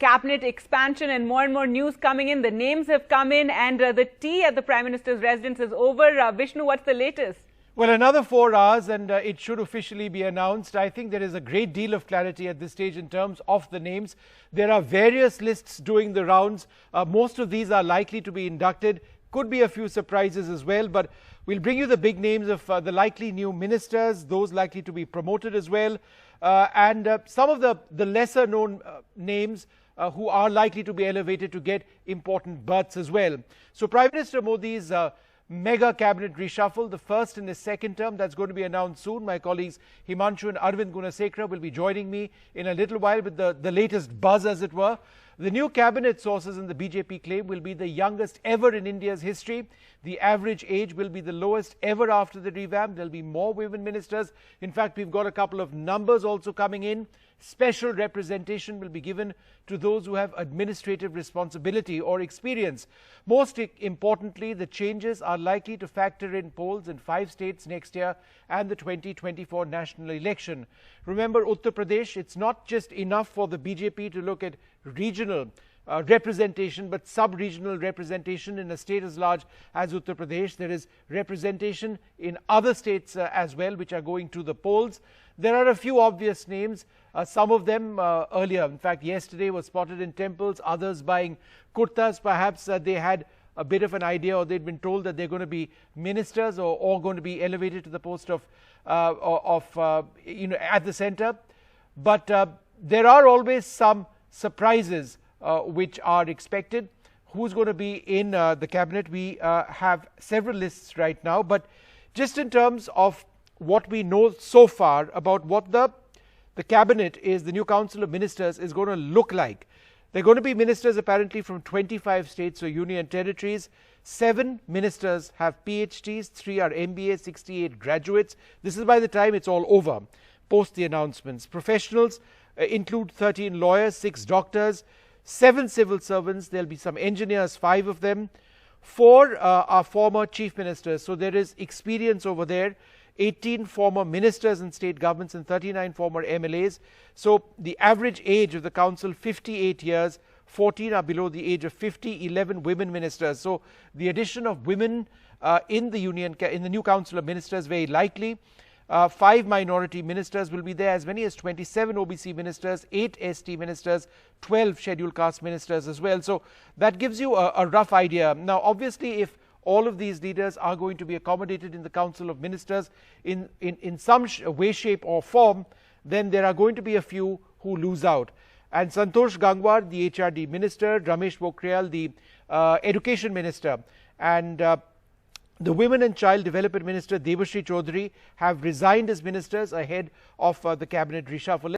cabinet expansion and more news coming in. The names have come in and the tea at the Prime Minister's residence is over. Vishnu, what's the latest? Well, another 4 hours and it should officially be announced. I think there is a great deal of clarity at this stage in terms of the names. There are various lists doing the rounds. Most of these are likely to be inducted. Could be a few surprises as well, but we'll bring you the big names of the likely new ministers, those likely to be promoted as well, and some of the lesser known names who are likely to be elevated to get important berths as well. So Prime Minister Modi's mega cabinet reshuffle, the first in his second term, that's going to be announced soon. My colleagues Himanshu and Arvind Gunasekara will be joining me in a little while with the latest buzz, as it were. The new cabinet, sources in the BJP claim, will be the youngest ever in India's history. The average age will be the lowest ever after the revamp. There'll be more women ministers. In fact, we've got a couple of numbers also coming in. Special representation will be given to those who have administrative responsibility or experience. Most importantly, the changes are likely to factor in polls in 5 states next year and the 2024 national election. Remember, Uttar Pradesh, it's not just enough for the BJP to look at regional representation, but sub-regional representation in a state as large as Uttar Pradesh. There is representation in other states as well, which are going to the polls. There are a few obvious names, some of them earlier, in fact yesterday, were spotted in temples, others buying kurtas. Perhaps they had a bit of an idea, or they'd been told that they're going to be ministers or going to be elevated to the post of at the center. But there are always some surprises which are expected. Who's going to be in the cabinet? We have several lists right now, but just in terms of what we know so far about what the cabinet is, the new council of ministers is going to look like. They're going to be ministers apparently from 25 states or union territories. 7 ministers have PhDs, 3 are MBA, 68 graduates. This is by the time it's all over, post the announcements. Professionals include 13 lawyers, 6 doctors, 7 civil servants. There'll be some engineers, 5 of them. 4 are former chief ministers, so there is experience over there. 18 former ministers in state governments and 39 former MLAs. So the average age of the council, 58 years. 14 are below the age of 50. 11 women ministers. So the addition of women in the new council of ministers very likely. 5 minority ministers will be there, as many as 27 OBC ministers, 8 ST ministers, 12 scheduled caste ministers as well. So that gives you a rough idea. Now, obviously, if all of these leaders are going to be accommodated in the council of ministers in some way, shape or form, then there are going to be a few who lose out. And Santosh Gangwar, the HRD minister, Ramesh Pokhriyal, the education minister, and the Women and Child Development Minister Debashri Chaudhary have resigned as ministers ahead of the cabinet reshuffle.